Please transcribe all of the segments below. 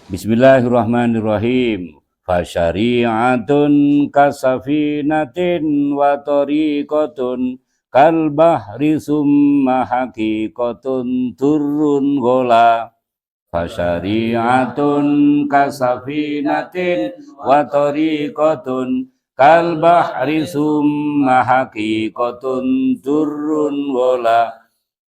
Bismillahirrahmanirrahim. Fasyari'atun kasafinatin wa tariqatun kal bahri summa haqiqatun turun gola. Fasyari'atun kasafinatin wa tariqatun kal bahri summa haqiqatun turun gola.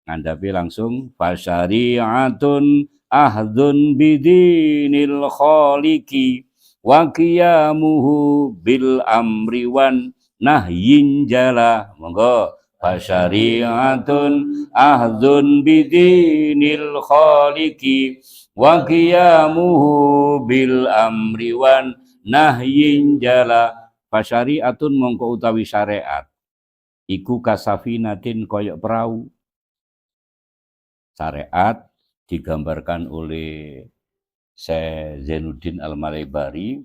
Ngadapi langsung fasyari'atun ahdun bidinil khaliki wa qiyamuhu bil amri wan nahyin jala. Monggo fasyari'atun ahdun bidinil khaliki wa qiyamuhu bil amri wan nahyin jala. Fasyari'atun mongko utawi syariat iku kasafinatin koyok perahu. Syariat digambarkan oleh Syekh Zainuddin Al-Malaybari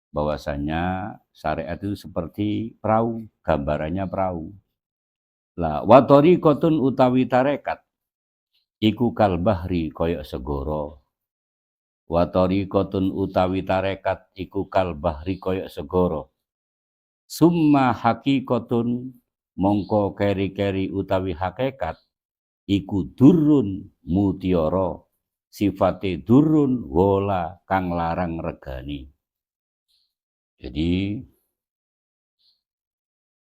bahwasanya syariat itu seperti perahu, gambarannya perahu. Lah wa tariqatun utawi tarekat iku kal bahri koyok segoro. Wa tariqatun utawi tarekat iku kal bahri koyok segoro. Summa haqiqatun mongko keri-keri utawi hakikat iku durun mutiara sifate durun wola kang larang regani. Jadi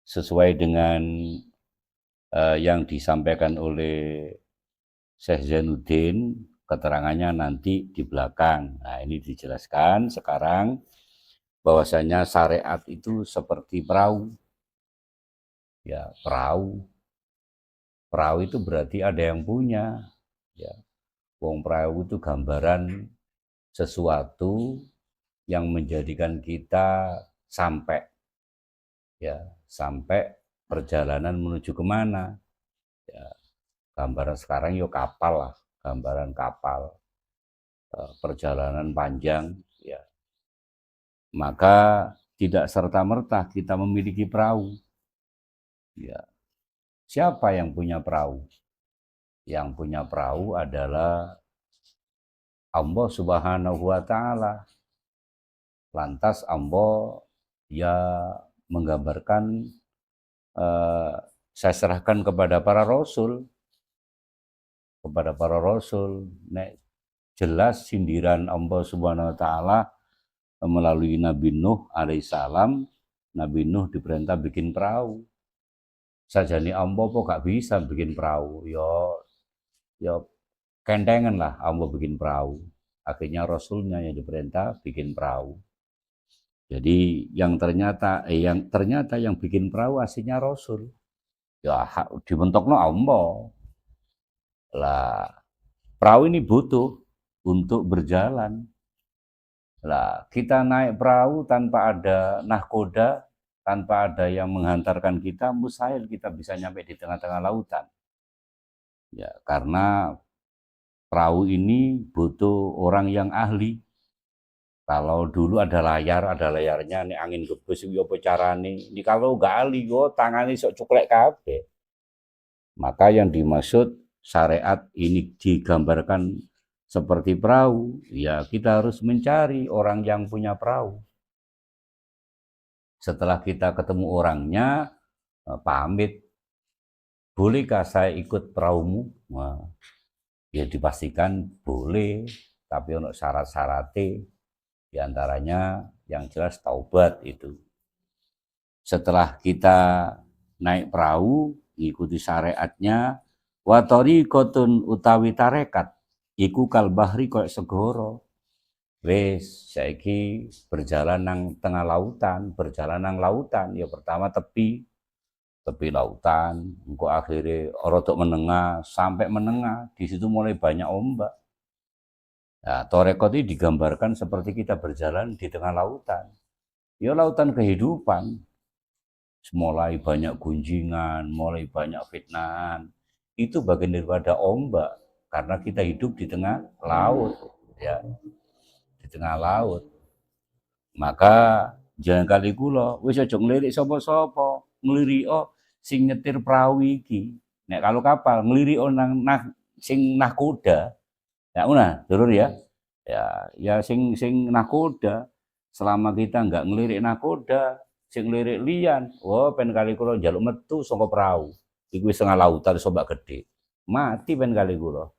sesuai dengan yang disampaikan oleh Syekh Zainuddin, keterangannya nanti di belakang. Nah, ini dijelaskan sekarang bahwasanya syariat itu seperti perahu. Ya, perahu. Perahu itu berarti ada yang punya. Ya, wong perahu itu gambaran sesuatu yang menjadikan kita sampai, ya, sampai perjalanan menuju kemana. Ya, gambaran sekarang yuk kapal lah, gambaran kapal, perjalanan panjang, ya. Maka tidak serta-merta kita memiliki perahu. Ya, siapa yang punya perahu? Yang punya perahu adalah Allah Subhanahu wa Ta'ala. Lantas Allah ya menggambarkan, saya serahkan kepada para rasul, nek jelas sindiran Allah Subhanahu wa Ta'ala melalui Nabi Nuh alaihissalam. Nabi Nuh diperintah bikin perahu. Sajane Allah kok gak bisa bikin perahu, yo kentengan lah Allah bikin perahu. Akhirnya rasulnya yang diperintah bikin perahu. Jadi yang ternyata yang bikin perahu aslinya rasul. Ya dibentukno Allah. Lah perahu ini butuh untuk berjalan. Lah kita naik perahu tanpa ada nahkoda, tanpa ada yang menghantarkan kita, mustahil kita bisa nyampe di tengah-tengah lautan. Ya, karena perahu ini butuh orang yang ahli. Kalau dulu ada layarnya, nih angin gebes iki apa carane. Ini kalau nggak ahli, tangannya sok cuklek kabeh. Maka yang dimaksud syariat ini digambarkan seperti perahu, ya kita harus mencari orang yang punya perahu. Setelah kita ketemu orangnya, pamit, bolehkah saya ikut perahumu? Nah, ya dipastikan boleh, tapi untuk syarat-syaratnya, diantaranya yang jelas taubat itu. Setelah kita naik perahu, ikuti syariatnya, wa tariqatun utawi tarekat, iku kal bahri koyo segoro. Wes saiki berjalan nang tengah lautan, berjalan nang lautan, ya pertama tepi lautan, engko akhirnya rodok menengah sampai menengah, di situ mulai banyak ombak. Nah, torekot ini digambarkan seperti kita berjalan di tengah lautan. Ya lautan kehidupan. Mulai banyak gunjingan, mulai banyak fitnahan. Itu bagian daripada ombak karena kita hidup di tengah laut, ya, di tengah laut. Maka jangan kali kula wis aja nglirik sapa-sapa, ngliriko sing nyetir perahu iki. Nek kalau kapal ngliriko nang sing nahkoda. Ya una, dulur ya. Ya sing nakoda. Selama kita nggak ngelirik nakoda, sing ngelirik liyan, pen kali kula njaluk metu saka perahu. Iku wis tengah lautan sombak gede. Mati pen kali kula.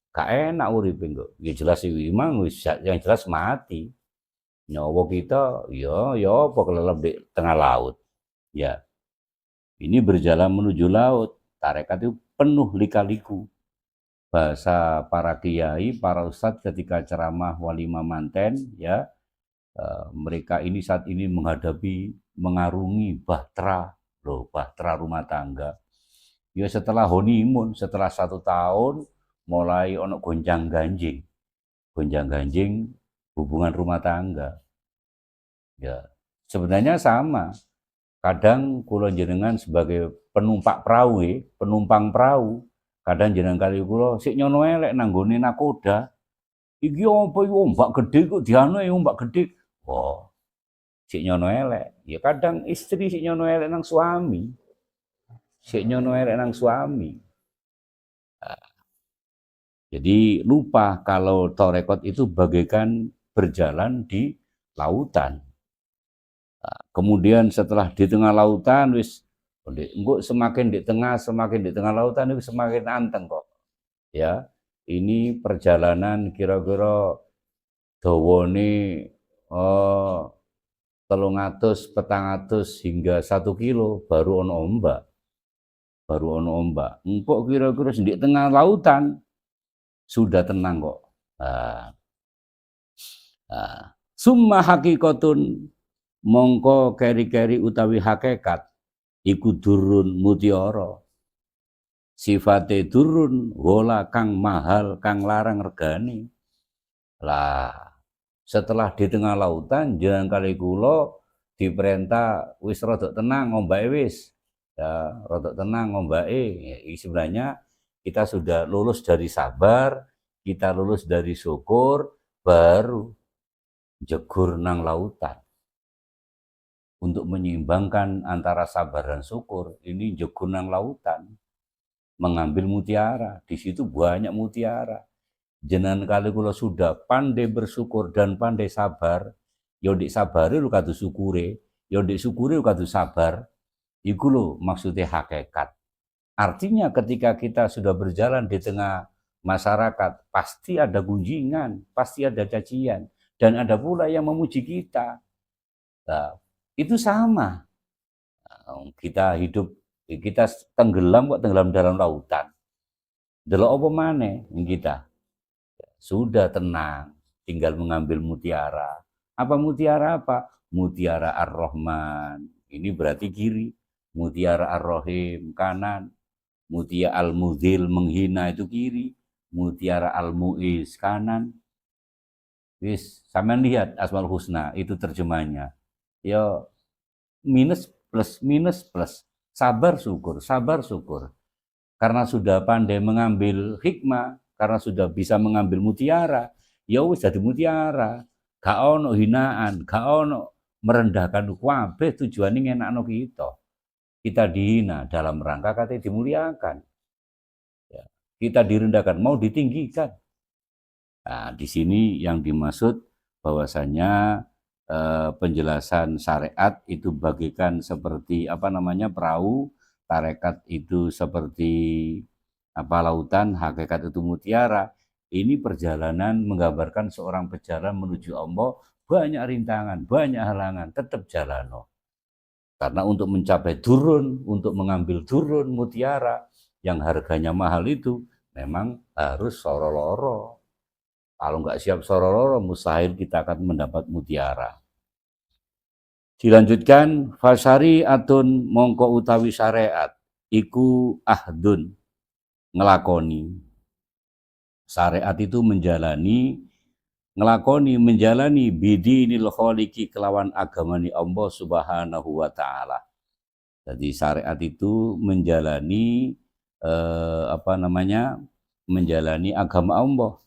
Gak enak uripe kok. Ya jelas iki mang wis yang jelas mati. Nyawa kita ya apa kelelep di tengah laut. Ya, ini berjalan menuju laut. Tarekat itu penuh lika-liku. Bahasa para kiai, para ustadz ketika ceramah walimah manten, ya, mereka ini saat ini mengarungi bahtera, bahtera rumah tangga. Ya setelah honeymoon, setelah 1 tahun, mulai ono gonjang ganjing hubungan rumah tangga. Ya, sebenarnya sama. Kadang kula jenengan sebagai penumpang perahu, kadang jenengan kali kula sik nyono elek nanggone nakoda. Iki apa iki ombak gede kok diano ya ombak gede. Wah, sik nyono elek. Ya kadang istri sik nyono elek nang suami. Jadi lupa kalau tarekat itu bagaikan berjalan di lautan. Kemudian setelah di tengah lautan wis engko semakin di tengah lautan itu semakin anteng kok. Ya. Ini perjalanan kira-kira dawane 300, 400 hingga 1 kilo baru ono ombak. Engko kira-kira di tengah lautan sudah tenang kok. Summa hakikatun mongko keri-keri utawi hakikat iku durun mutiara. Sifate durun wola kang mahal kang larang regane. Lah setelah di tengah lautan jangan kali kula diperintah wis rada tenang ombake wis. Ya, rada tenang ombake. Ya, sebenarnya kita sudah lulus dari sabar, kita lulus dari syukur, baru jegur nang lautan. Untuk menyeimbangkan antara sabar dan syukur, ini jegur nang lautan. Mengambil mutiara, di situ banyak mutiara. Jenengan kali kula sudah pandai bersyukur dan pandai sabar, ya ndik sabare lu kadu syukure, ya ndik syukure lu kadu sabar. Iku lho maksudnya hakikat. Artinya ketika kita sudah berjalan di tengah masyarakat, pasti ada gunjingan, pasti ada cacian, dan ada pula yang memuji kita. Nah, itu sama. Kita hidup, kita tenggelam dalam lautan. Delok apa maneh kita? Sudah tenang, tinggal mengambil mutiara. Apa mutiara apa? Mutiara Ar-Rahman. Ini berarti kiri. Mutiara Ar-Rahim kanan. Mutiara Al-Mudhil menghina itu kiri. Mutiara Al-Mu'iz kanan. Wis, sampean lihat Asmaul Husna itu terjemahnya. Ya minus plus. Sabar syukur. Karena sudah pandai mengambil hikmah, karena sudah bisa mengambil mutiara, ya wis dadi mutiara. Gak ono hinaan, gak ono merendahkan kabeh tujuane ngenakno kita. Kita dihina dalam rangka katanya dimuliakan. Ya, kita direndahkan, mau ditinggikan. Nah, di sini yang dimaksud bahwasanya penjelasan syariat itu bagikan seperti perahu, tarekat itu seperti lautan, hakikat itu mutiara. Ini perjalanan menggambarkan seorang pejalan menuju Allah, banyak rintangan, banyak halangan, tetap jalano. Karena untuk mencapai durun, untuk mengambil durun mutiara yang harganya mahal itu memang harus soroloro. Kalau nggak siap soroloro, mustahil kita akan mendapat mutiara. Dilanjutkan, fasari atun mongko utawi syariat, iku ahdun, ngelakoni. Syariat itu menjalani bidinil kholiqi kelawan agamani Allah subhanahu wa ta'ala. Jadi syariat itu menjalani menjalani agama Allah.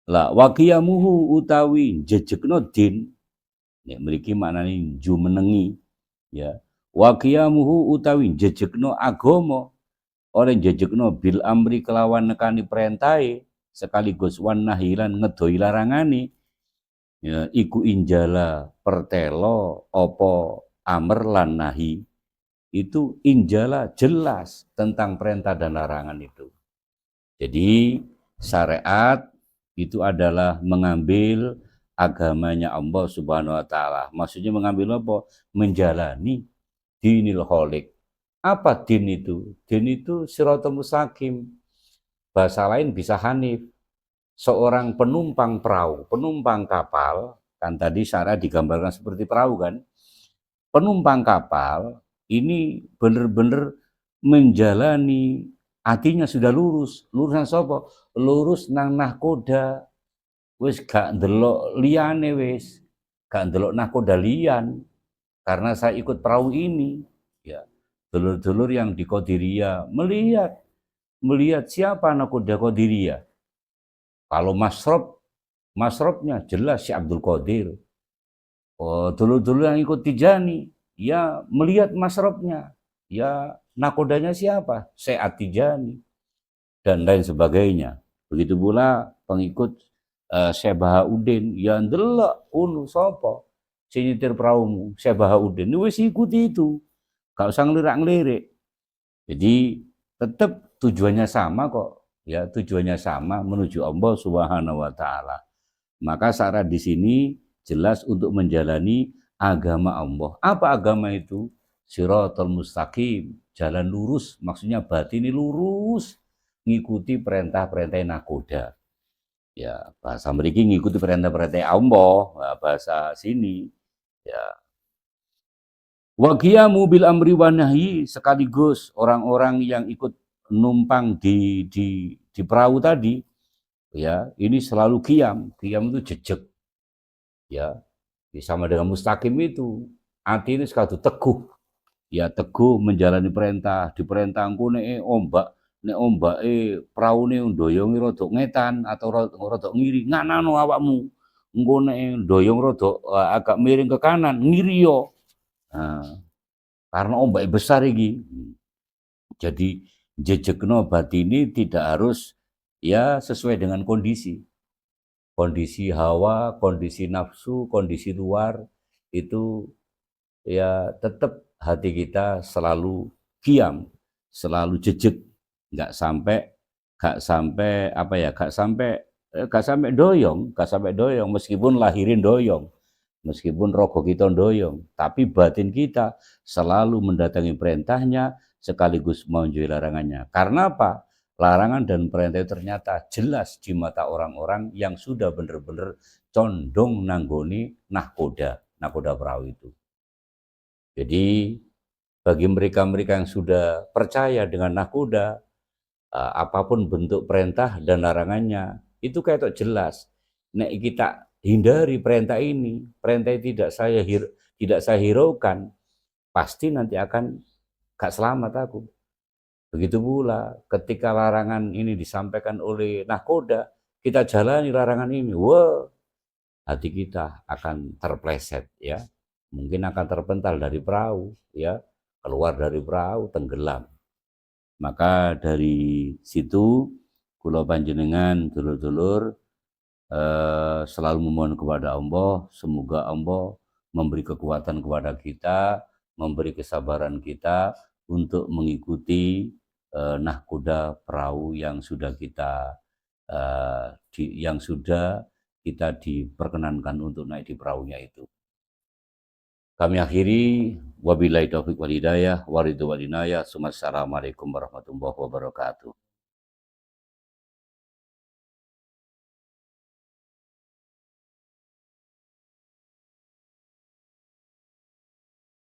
Lah waqiyamuhu utawi jejekno din, nek mriki maknane jumenengi, ya. Waqiyamuhu utawi jejekno agama, ora jejekno bil amri kelawan nekani perintahe, sekaligus wan nahilan ngedoi larangane ya iku injala pertelo opo amr lan nahi itu injala jelas tentang perintah dan larangan itu. Jadi syariat itu adalah mengambil agamanya Allah Subhanahu wa taala. Maksudnya mengambil apa? Menjalani dinil kholik. Apa din itu? Din itu siratal mustaqim. Bahasa lain bisa hanif. Seorang penumpang perahu, penumpang kapal, kan tadi syariat digambarkan seperti perahu kan. Penumpang kapal ini benar-benar menjalani hatinya sudah lurus. Lurusan sapa? Lurus nang nahkoda. Wis gak ndelok liyane wis. Gak ndelok nahkoda liyan. Karena saya ikut perahu ini. Ya. Dulur-dulur yang di Qadiriyah melihat siapa nahkoda Qadiriyah. Kalau masrobnya jelas si Abdul Qadir. Oh, dulur-dulur yang ikut Tijani, ya melihat masrobnya. Ya nakodanya siapa? Syekh Tijani dan lain sebagainya. Begitu pula pengikut Syekh Bahauddin, ya ndelok unu sapa sing nyetir praumu, Syekh Bahauddin wis ikuti itu. Gak usah ngelirak-ngelirik. Jadi tetap tujuannya sama kok. Ya, tujuannya sama menuju Allah Subhanahu wa taala. Maka syarat di sini jelas untuk menjalani agama Allah. Apa agama itu? Siratal mustaqim, jalan lurus, maksudnya batini lurus, ngikuti perintah-perintah nakoda. Ya, bahasa mriki ngikuti perintah-perintah Allah, nah, bahasa sini. Ya. Wa qiyamu bil amri wa nahyi, sekaligus orang-orang yang ikut numpang di perahu tadi, ya, ini selalu qiyam. Qiyam itu jejeg. Ya, sama dengan mustaqim itu. Hati ini sekadu teguh. Ya teguh menjalani perintah, diperintah engko nek ombak praune ndoyongi rada ngetan atau rada ngiri, nganano awakmu. Engko nek ndoyong rada agak miring ke kanan, ngiri yo. Nah, karena ombak besar iki. Jadi jejegno batini tidak harus ya sesuai dengan kondisi. Kondisi hawa, kondisi nafsu, kondisi luar itu ya tetap hati kita selalu qiyam, selalu jejeg, nggak sampai apa ya, nggak sampai doyong, meskipun lahirin doyong, meskipun rogo kita doyong, tapi batin kita selalu mendatangi perintahnya sekaligus menjauhi larangannya. Karena apa? Larangan dan perintah itu ternyata jelas di mata orang-orang yang sudah benar-benar condong nanggoni nahkoda perahu itu. Jadi bagi mereka-mereka yang sudah percaya dengan nahkoda, apapun bentuk perintah dan larangannya, itu kayak jelas. Nek kita hindari perintah ini tidak saya hiraukan, pasti nanti akan gak selamat aku. Begitu pula ketika larangan ini disampaikan oleh nahkoda, kita jalani larangan ini, wah, hati kita akan terpleset ya. Mungkin akan terpental dari perahu ya, keluar dari perahu tenggelam. Maka dari situ kula panjenengan dulur-dulur selalu memohon kepada Allah, semoga Allah memberi kekuatan kepada kita, memberi kesabaran kita untuk mengikuti nahkoda perahu yang sudah kita diperkenankan untuk naik di perahunya itu. Kami akhiri, wabillahi taufiq wal hidayah, waridhu wal inayah, assalamualaikum warahmatullahi wabarakatuh.